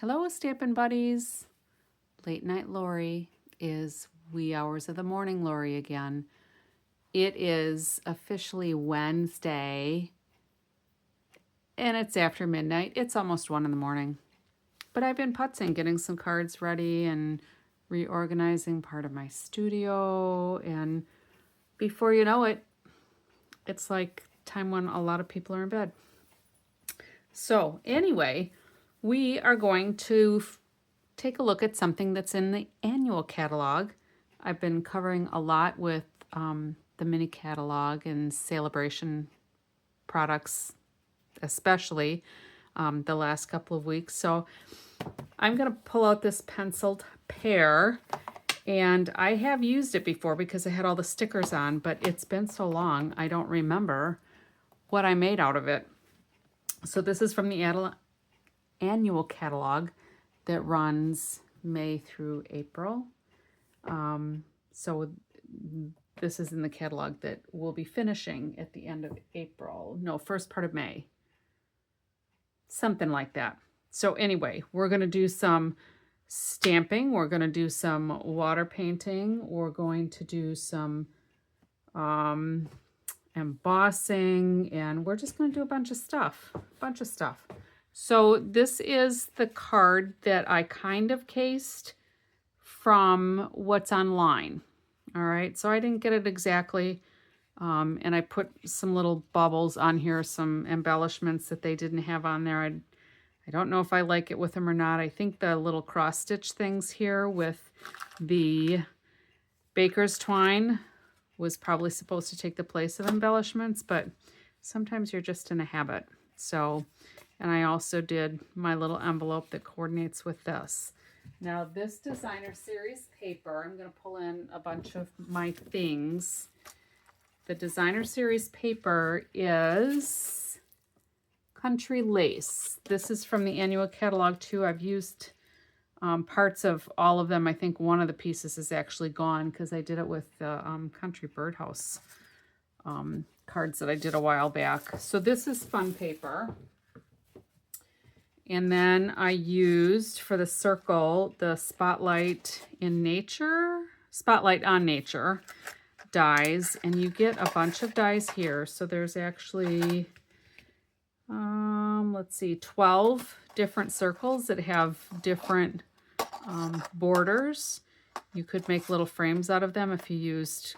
Hello, Stampin' Buddies. Late Night Lori is wee hours of the morning Lori again. It is officially Wednesday, and it's after midnight. It's almost 1 in the morning. But I've been putzing, getting some cards ready and reorganizing part of my studio. And before you know it, it's like time when a lot of people are in bed. So anyway, we are going to take a look at something that's in the annual catalog. I've been covering a lot with the mini catalog and celebration products, especially the last couple of weeks. So I'm going to pull out this penciled Pear, and I have used it before because I had all the stickers on, but it's been so long I don't remember what I made out of it. So this is from the annual catalog that runs May through April. So this is in the catalog that we'll be finishing at the end of April. No, first part of May. Something like that. So anyway, we're going to do some stamping. We're going to do some water painting. We're going to do some embossing, and we're just going to do a bunch of stuff. So this is the card that I kind of cased from what's online. All right, so I didn't get it exactly. And I put some little bubbles on here, some embellishments that they didn't have on there. I don't know if I like it with them or not. I think the little cross stitch things here with the baker's twine was probably supposed to take the place of embellishments, but sometimes you're just in a habit. So, and I also did my little envelope that coordinates with this. Now this designer series paper, I'm going to pull in a bunch of my things. The designer series paper is Country Lace. This is from the annual catalog too. I've used parts of all of them. I think one of the pieces is actually gone because I did it with the Country Birdhouse cards that I did a while back. So this is fun paper. And then I used for the circle the Spotlight on Nature dies, and you get a bunch of dies here. So there's actually, let's see, 12 different circles that have different borders. You could make little frames out of them if you used,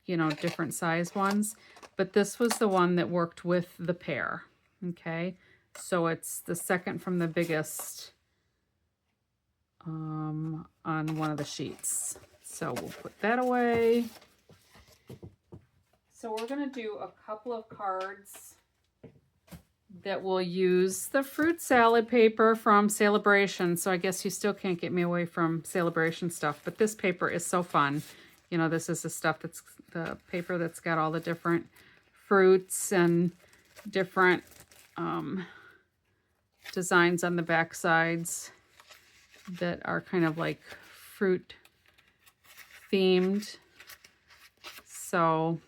different size ones. But this was the one that worked with the Pear. Okay, so it's the second from the biggest on one of the sheets. So we'll put that away. So we're going to do a couple of cards that will use the fruit salad paper from Celebration. So I guess you still can't get me away from Celebration stuff, but this paper is so fun. This is the paper that's got all the different fruits and different designs on the back sides that are kind of like fruit themed. So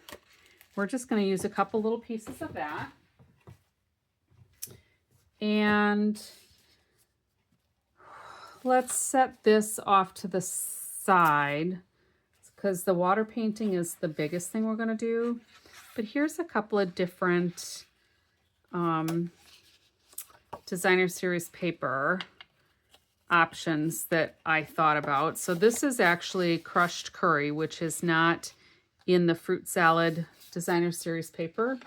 we're just going to use a couple little pieces of that. And let's set this off to the side because the water painting is the biggest thing we're going to do. But here's a couple of different designer series paper options that I thought about. So this is actually crushed curry, which is not in the fruit salad designer series paper,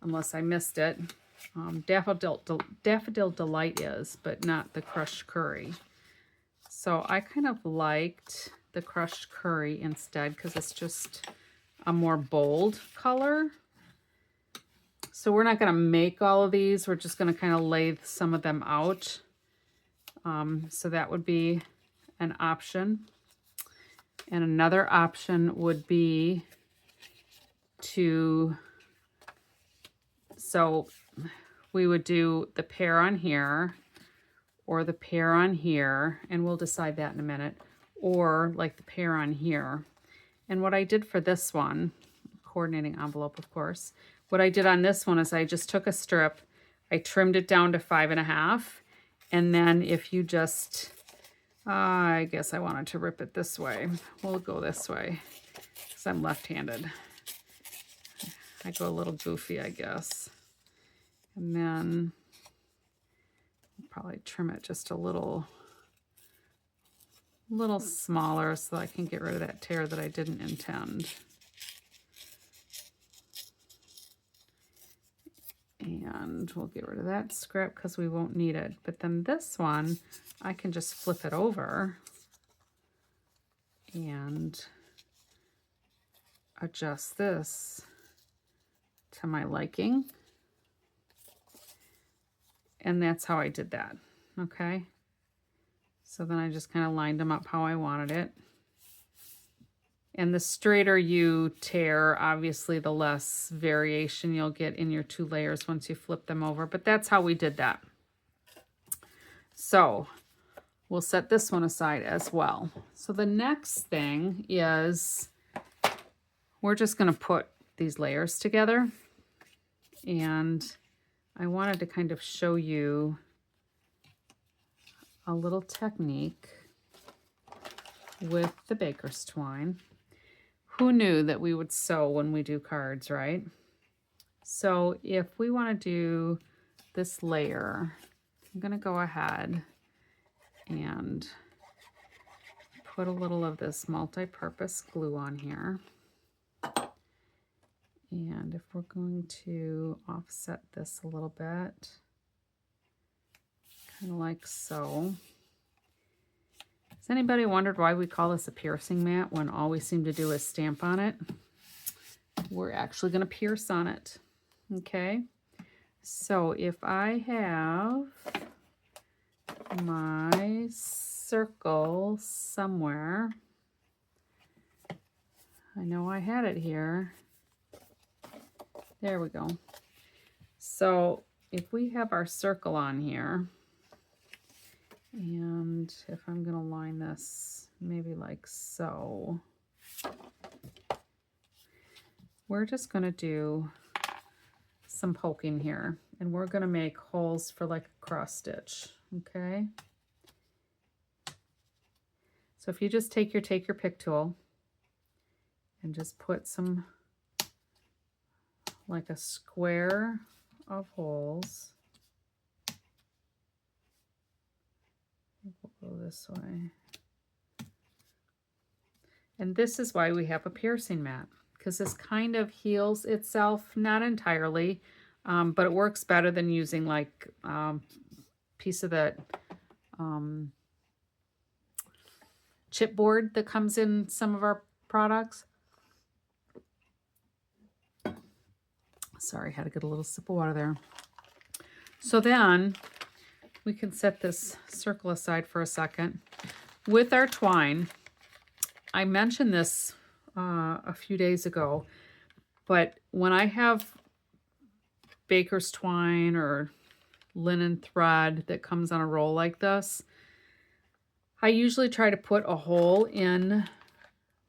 unless I missed it. Daffodil Delight is, but not the crushed curry. So I kind of liked the crushed curry instead because it's just a more bold color. So we're not going to make all of these. We're just going to kind of lay some of them out. So that would be an option. And another option would be so we would do the Pear on here or the Pear on here, and we'll decide that in a minute, or like the Pear on here. And what I did for this one, coordinating envelope, of course, what I did on this one is I just took a strip, I trimmed it down to 5.5, And then if you just, I guess I wanted to rip it this way. We'll go this way because I'm left-handed. I go a little goofy, I guess. And then I'll probably trim it just a little smaller so I can get rid of that tear that I didn't intend. And we'll get rid of that scrap because we won't need it. But then this one, I can just flip it over and adjust this to my liking. And that's how I did that, okay? So then I just kind of lined them up how I wanted it. And the straighter you tear, obviously the less variation you'll get in your 2 layers once you flip them over. But that's how we did that. So we'll set this one aside as well. So the next thing is we're just going to put these layers together. And I wanted to kind of show you a little technique with the baker's twine. Who knew that we would sew when we do cards, right? So if we want to do this layer, I'm going to go ahead and put a little of this multi-purpose glue on here. And if we're going to offset this a little bit, kind of like so. Has anybody wondered why we call this a piercing mat when all we seem to do is stamp on it? We're actually going to pierce on it. Okay, so if I have my circle somewhere, I know I had it here. There we go. So if we have our circle on here, and if I'm going to line this maybe like so, we're just going to do some poking here, and we're going to make holes for like a cross stitch, okay? So if you just take your pick tool and just put some, like a square of holes. We'll go this way. And this is why we have a piercing mat, because this kind of heals itself, not entirely, but it works better than using like piece of that chipboard that comes in some of our products. Sorry, had to get a little sip of water there. So then we can set this circle aside for a second. With our twine, I mentioned this a few days ago, but when I have baker's twine or linen thread that comes on a roll like this, I usually try to put a hole in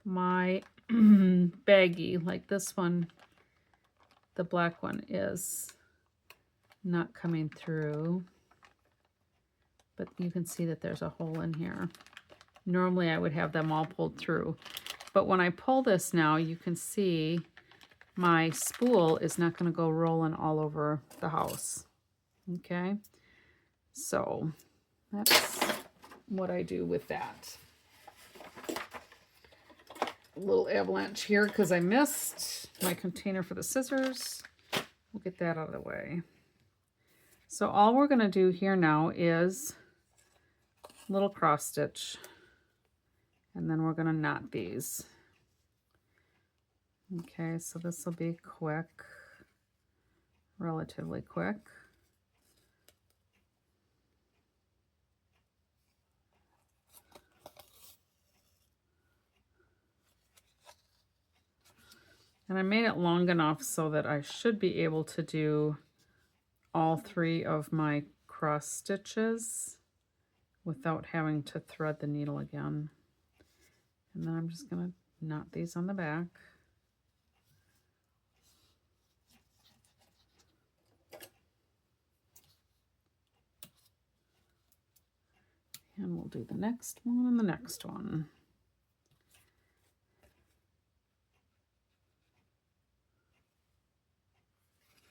my baggie, like this one. The black one is not coming through, but you can see that there's a hole in here. Normally I would have them all pulled through, but when I pull this now, you can see my spool is not going to go rolling all over the house. Okay, so that's what I do with that. A little avalanche here because I missed my container for the scissors. We'll get that out of the way. So all we're going to do here now is a little cross stitch, and then we're going to knot these. Okay, so this will be quick, relatively quick. And I made it long enough so that I should be able to do all 3 of my cross stitches without having to thread the needle again. And then I'm just going to knot these on the back. And we'll do the next one and the next one.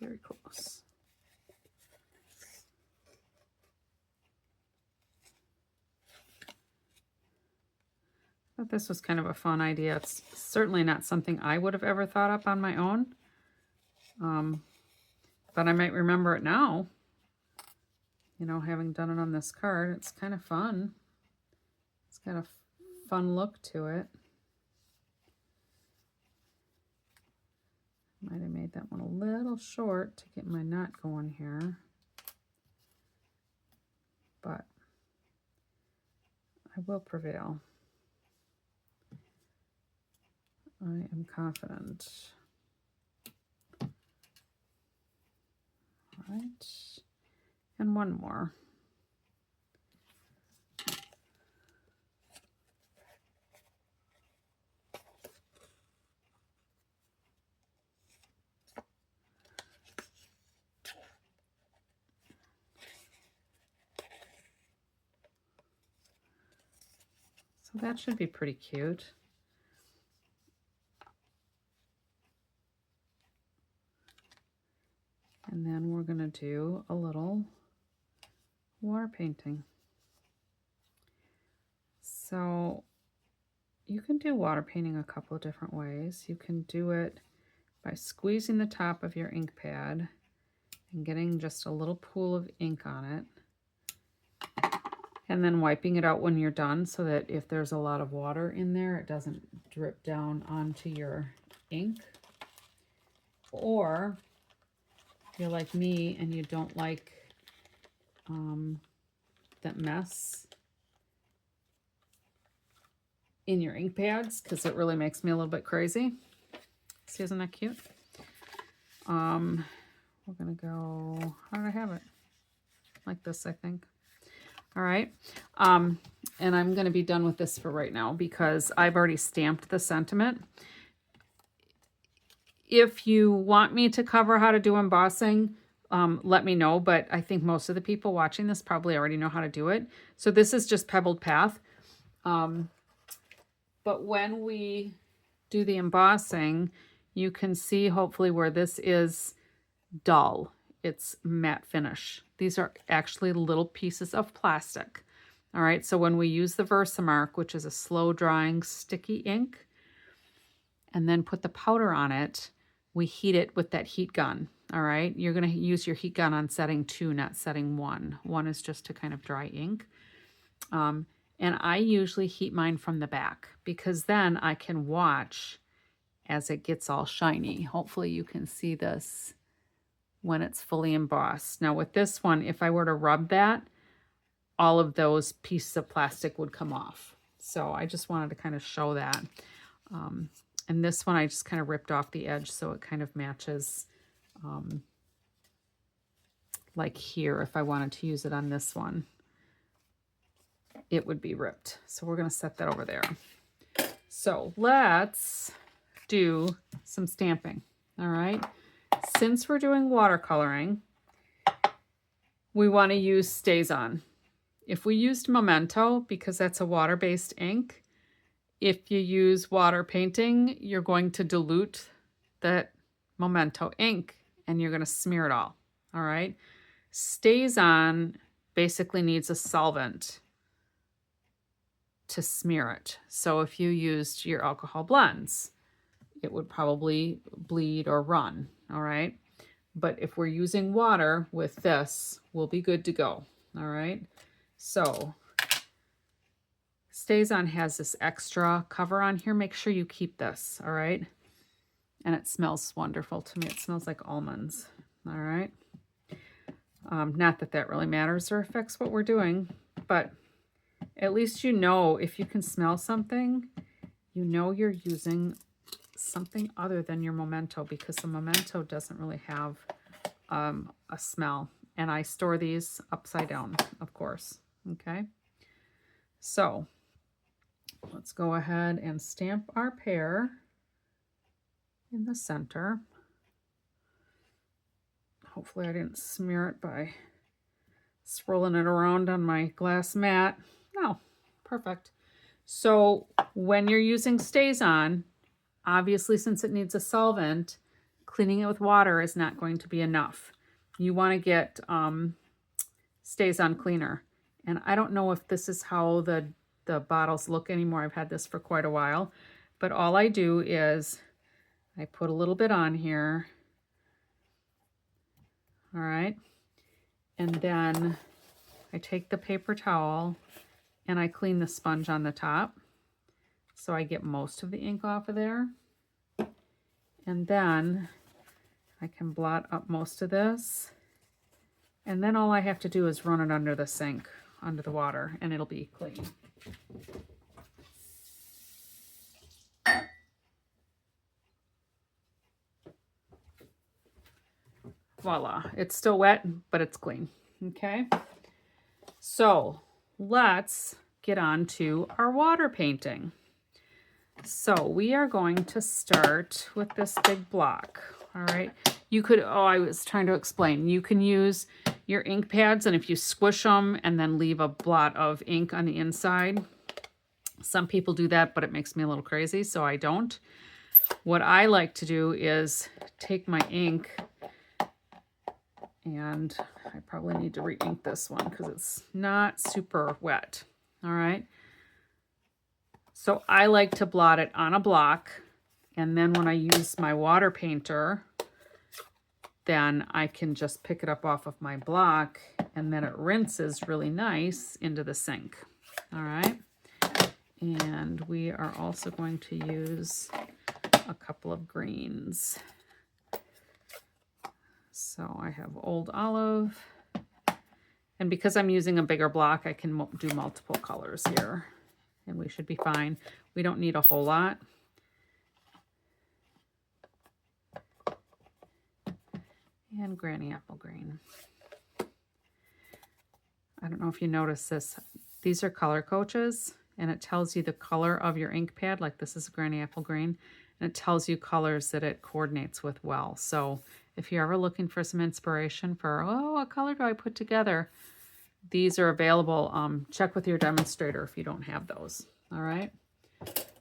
Very close. I thought this was kind of a fun idea. It's certainly not something I would have ever thought up on my own. But I might remember it now. You know, having done it on this card, it's kind of fun. It's got a fun look to it. Might have made that one a little short to get my knot going here. But I will prevail. I am confident. All right. And one more. So that should be pretty cute. And then we're going to do a little water painting. So you can do water painting a couple of different ways. You can do it by squeezing the top of your ink pad and getting just a little pool of ink on it, and then wiping it out when you're done so that if there's a lot of water in there, it doesn't drip down onto your ink. Or if you're like me and you don't like that mess in your ink pads, because it really makes me a little bit crazy. See, isn't that cute? We're gonna go, how did I have it? Like this, I think. All right. And I'm gonna be done with this for right now because I've already stamped the sentiment. If you want me to cover how to do embossing, let me know, but I think most of the people watching this probably already know how to do it. So this is just Pebbled Path. But when we do the embossing, you can see hopefully where this is dull. It's matte finish. These are actually little pieces of plastic. All right, so when we use the Versamark, which is a slow drying sticky ink, and then put the powder on it, we heat it with that heat gun. All right, you're going to use your heat gun on setting 2, not setting 1. 1 is just to kind of dry ink. And I usually heat mine from the back because then I can watch as it gets all shiny. Hopefully you can see this when it's fully embossed. Now with this one, if I were to rub that, all of those pieces of plastic would come off. So I just wanted to kind of show that. And this one I just kind of ripped off the edge so it kind of matches like here. If I wanted to use it on this one, it would be ripped. So we're going to set that over there. So let's do some stamping. All right. Since we're doing watercoloring, we want to use StazOn. If we used Memento, because that's a water-based ink, if you use water painting, you're going to dilute that Memento ink and you're going to smear it all. All right. StazOn basically needs a solvent to smear it. So if you used your alcohol blends, it would probably bleed or run. All right. But if we're using water with this, we'll be good to go. All right. So StazOn has this extra cover on here. Make sure you keep this. All right. And it smells wonderful to me. It smells like almonds. All right. Not that that really matters or affects what we're doing, but at least you know if you can smell something, you know you're using something other than your Memento, because the Memento doesn't really have a smell. And I store these upside down, of course. Okay. So let's go ahead and stamp our pear in the center. Hopefully I didn't smear it by swirling it around on my glass mat. No, Perfect. So when you're using StazOn, obviously since it needs a solvent, cleaning it with water is not going to be enough. You want to get StazOn cleaner. And I don't know if this is how the bottles look anymore. I've had this for quite a while. But all I do is I put a little bit on here. All right. And then I take the paper towel and I clean the sponge on the top. So I get most of the ink off of there. And then I can blot up most of this. And then all I have to do is run it under the sink, under the water, and it'll be clean. Voila, it's still wet, but it's clean, okay? So let's get on to our water painting. So we are going to start with this big block, all right? You could, oh, I was trying to explain. You can use your ink pads, and if you squish them and then leave a blot of ink on the inside, some people do that, but it makes me a little crazy, so I don't. What I like to do is take my ink, and I probably need to re-ink this one because it's not super wet, all right? So I like to blot it on a block, and then when I use my water painter, then I can just pick it up off of my block, and then it rinses really nice into the sink, all right? And we are also going to use a couple of greens. So I have Old Olive, and because I'm using a bigger block, I can do multiple colors here, and we should be fine. We don't need a whole lot. And Granny Apple Green. I don't know if you notice this. These are color coaches, and it tells you the color of your ink pad. Like this is Granny Apple Green, and it tells you colors that it coordinates with well. So if you're ever looking for some inspiration for, oh, what color do I put together? These are available. Check with your demonstrator if you don't have those. All right.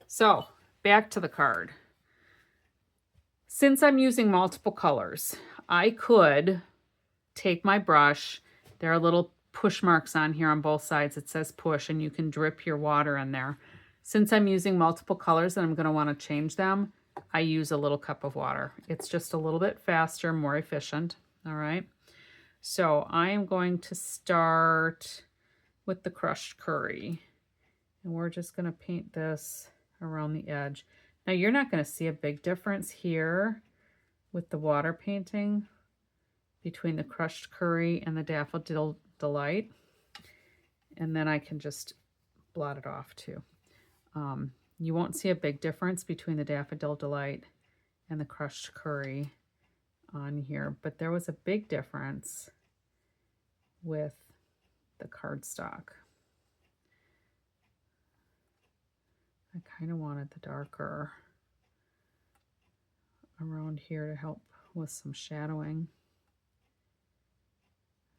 So back to the card. Since I'm using multiple colors, I could take my brush. There are little push marks on here on both sides. It says push, and you can drip your water in there. Since I'm using multiple colors and I'm going to want to change them, I use a little cup of water. It's just a little bit faster, more efficient. All right. So I am going to start with the crushed curry, and we're just going to paint this around the edge. Now you're not going to see a big difference here with the water painting between the crushed curry and the Daffodil Delight. And then I can just blot it off too. You won't see a big difference between the Daffodil Delight and the crushed curry on here, but there was a big difference with the cardstock. I kind of wanted the darker around here to help with some shadowing.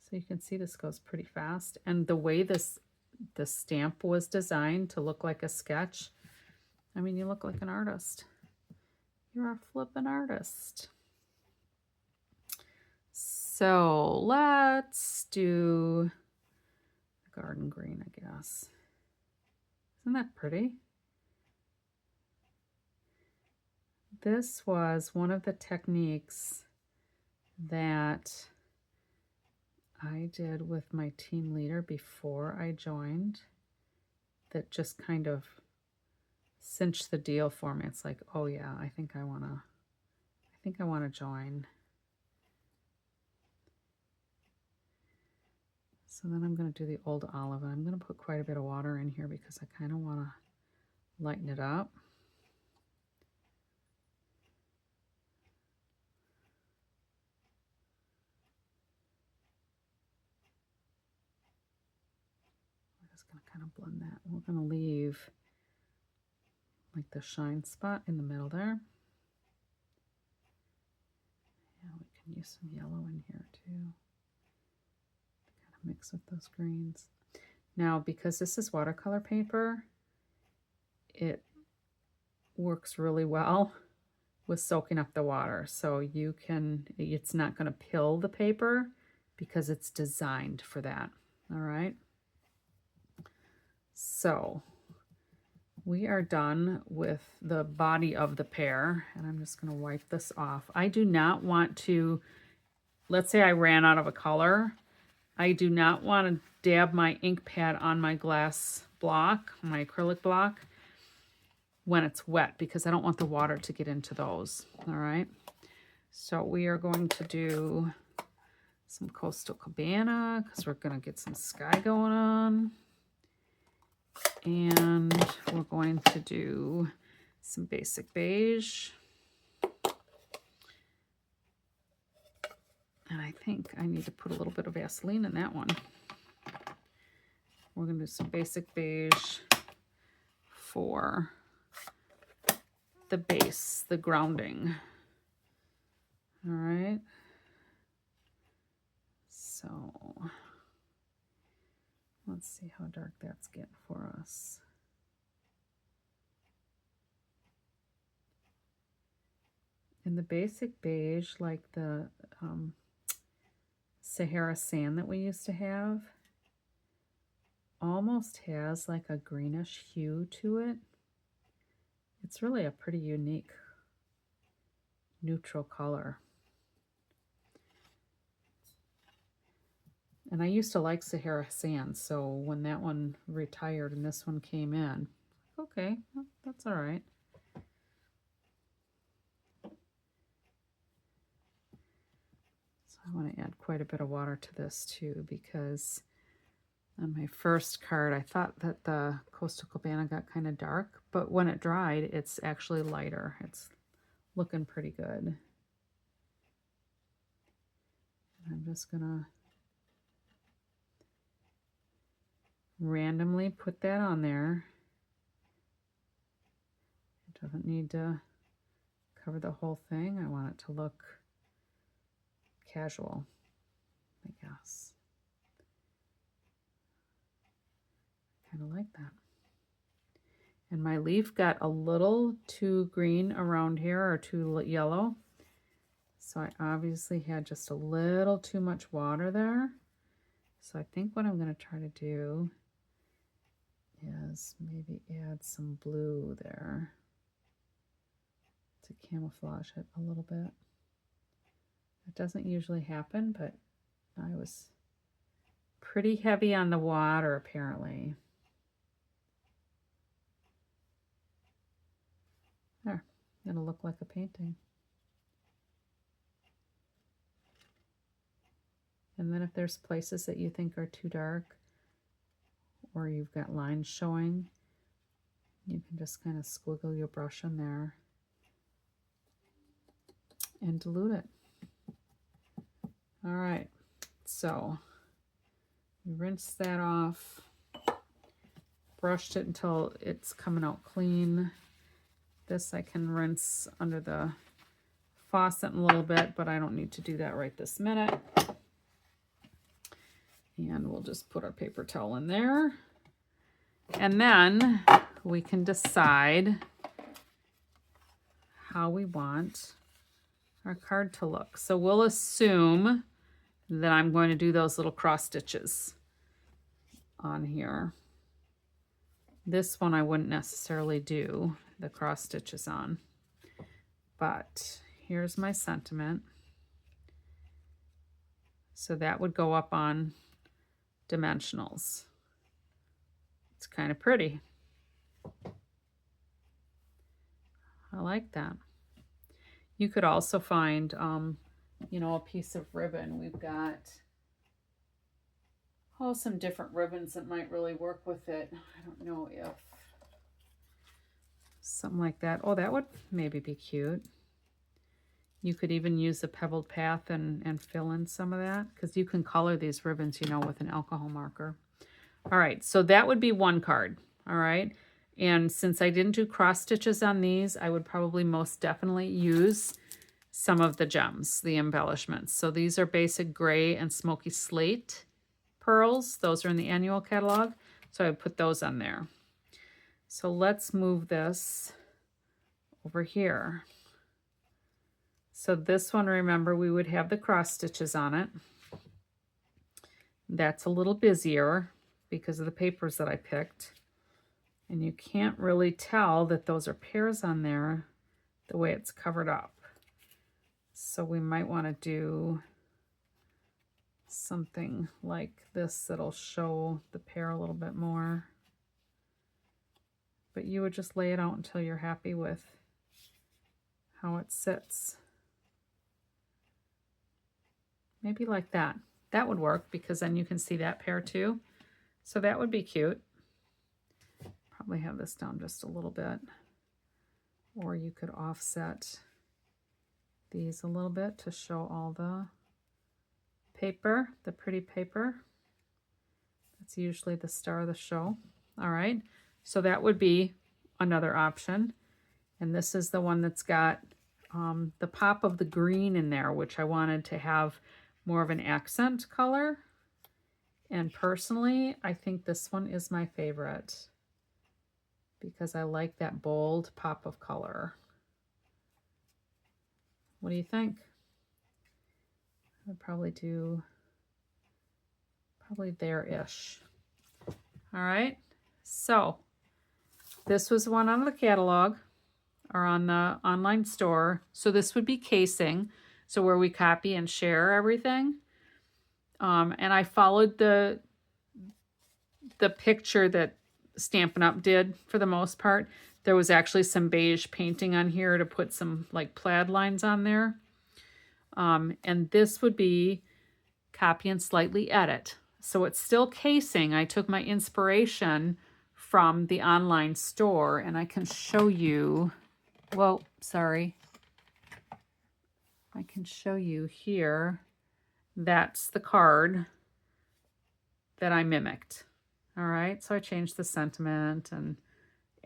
So you can see this goes pretty fast. And the way the stamp was designed to look like a sketch, I mean, you look like an artist. You're a flippin' artist. So let's do the garden green, I guess. Isn't that pretty? This was one of the techniques that I did with my team leader before I joined that just kind of cinched the deal for me. It's like, oh yeah, I think I want to join. So then I'm going to do the Old Olive, and I'm going to put quite a bit of water in here because I kind of want to lighten it up. Going to kind of blend that. We're going to leave like the shine spot in the middle there. Yeah, we can use some yellow in here too. Kind of mix with those greens. Now, because this is watercolor paper, it works really well with soaking up the water. So you can, it's not going to pill the paper because it's designed for that. All right. So we are done with the body of the pear, and I'm just going to wipe this off. I do not want to, let's say I ran out of a color. I do not want to dab my ink pad on my glass block, my acrylic block, when it's wet, because I don't want the water to get into those. All right. So we are going to do some Coastal Cabana because we're going to get some sky going on. And we're going to do some basic beige. And I think I need to put a little bit of Vaseline in that one. We're going to do some basic beige for the base, the grounding. All right. So let's see how dark that's getting for us. And the basic beige, like the Sahara sand that we used to have, almost has like a greenish hue to it. It's really a pretty unique neutral color. And I used to like Sahara sand, so when that one retired and this one came in, okay, well, that's all right. So I want to add quite a bit of water to this too, because on my first card, I thought that the Coastal Cabana got kind of dark, but when it dried, it's actually lighter. It's looking pretty good. I'm just gonna randomly put that on there. It doesn't need to cover the whole thing. I want it to look casual, I guess. Kind of like that. And my leaf got a little too green around here, or too yellow. So I obviously had just a little too much water there. So I think what I'm going to try to do is maybe add some blue there to camouflage it a little bit. It doesn't usually happen, but I was pretty heavy on the water apparently. There, it'll look like a painting. And then if there's places that you think are too dark, or you've got lines showing, you can just kind of squiggle your brush in there and dilute it. All right, so you rinse that off, brushed it until it's coming out clean. This I can rinse under the faucet a little bit, but I don't need to do that right this minute. And we'll just put our paper towel in there. And then we can decide how we want our card to look. So we'll assume that I'm going to do those little cross stitches on here. This one I wouldn't necessarily do the cross stitches on, but here's my sentiment. So that would go up on dimensionals. It's kind of pretty. I like that. You could also find, you know, a piece of ribbon. We've got, oh, some different ribbons that might really work with it. I don't know if something like that. Oh, that would maybe be cute. You could even use a pebbled path and fill in some of that, because you can color these ribbons, you know, with an alcohol marker. All right, so that would be one card. All right. And since I didn't do cross stitches on these, I would probably most definitely use some of the gems, the embellishments. So these are basic gray and smoky slate pearls. Those are in the annual catalog. So I put those on there. So let's move this over here. So this one, remember, we would have the cross stitches on it. That's a little busier because of the papers that I picked. And you can't really tell that those are pears on there the way it's covered up. So we might want to do something like this that'll show the pear a little bit more. But you would just lay it out until you're happy with how it sits. Maybe like that. That would work because then you can see that pear too. So that would be cute. Probably have this down just a little bit. Or you could offset these a little bit to show all the paper, the pretty paper. That's usually the star of the show. All right, so that would be another option. And this is the one that's got the pop of the green in there, which I wanted to have more of an accent color. And personally, I think this one is my favorite because I like that bold pop of color. What do you think? I'd probably do there-ish. All right, so this was one on the catalog or on the online store. So this would be casing, so where we copy and share everything. And I followed the picture that Stampin' Up! Did for the most part. There was actually some beige painting on here to put some like plaid lines on there. And this would be copy and slightly edit. So it's still casing. I took my inspiration from the online store and I can show you, well, sorry. I can show you here. That's the card that I mimicked. All right, so I changed the sentiment and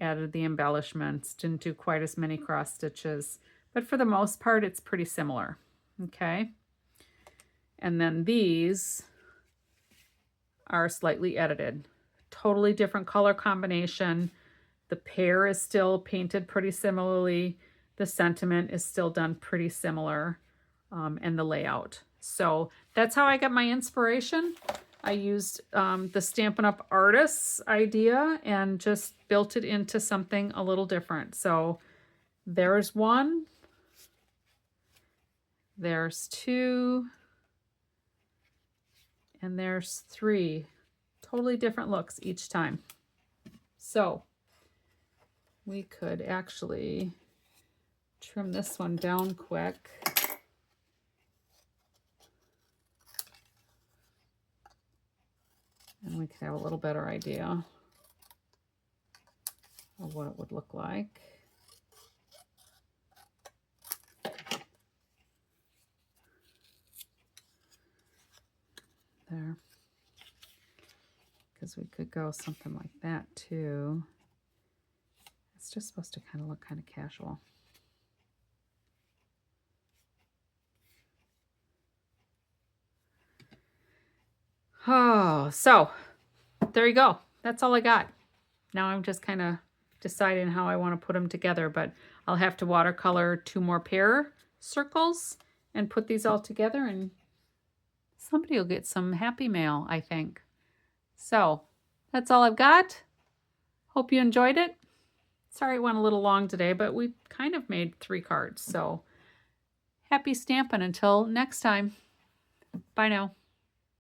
added the embellishments, didn't do quite as many cross stitches, but for the most part, it's pretty similar, okay? And then these are slightly edited. Totally different color combination. The pear is still painted pretty similarly. The sentiment is still done pretty similar, and the layout. So that's how I got my inspiration. I used the Stampin' Up! Artist's idea and just built it into something a little different. So there's one, there's two, and there's three. Totally different looks each time. So we could actually trim this one down quick. And we could have a little better idea of what it would look like. There. Because we could go something like that too. It's just supposed to kind of look kind of casual. Oh, so there you go. That's all I got. Now I'm just kind of deciding how I want to put them together, but I'll have to watercolor 2 more pear circles and put these all together, and somebody will get some happy mail, I think. So that's all I've got. Hope you enjoyed it. Sorry it went a little long today, but we kind of made 3 cards. So happy stamping until next time. Bye now.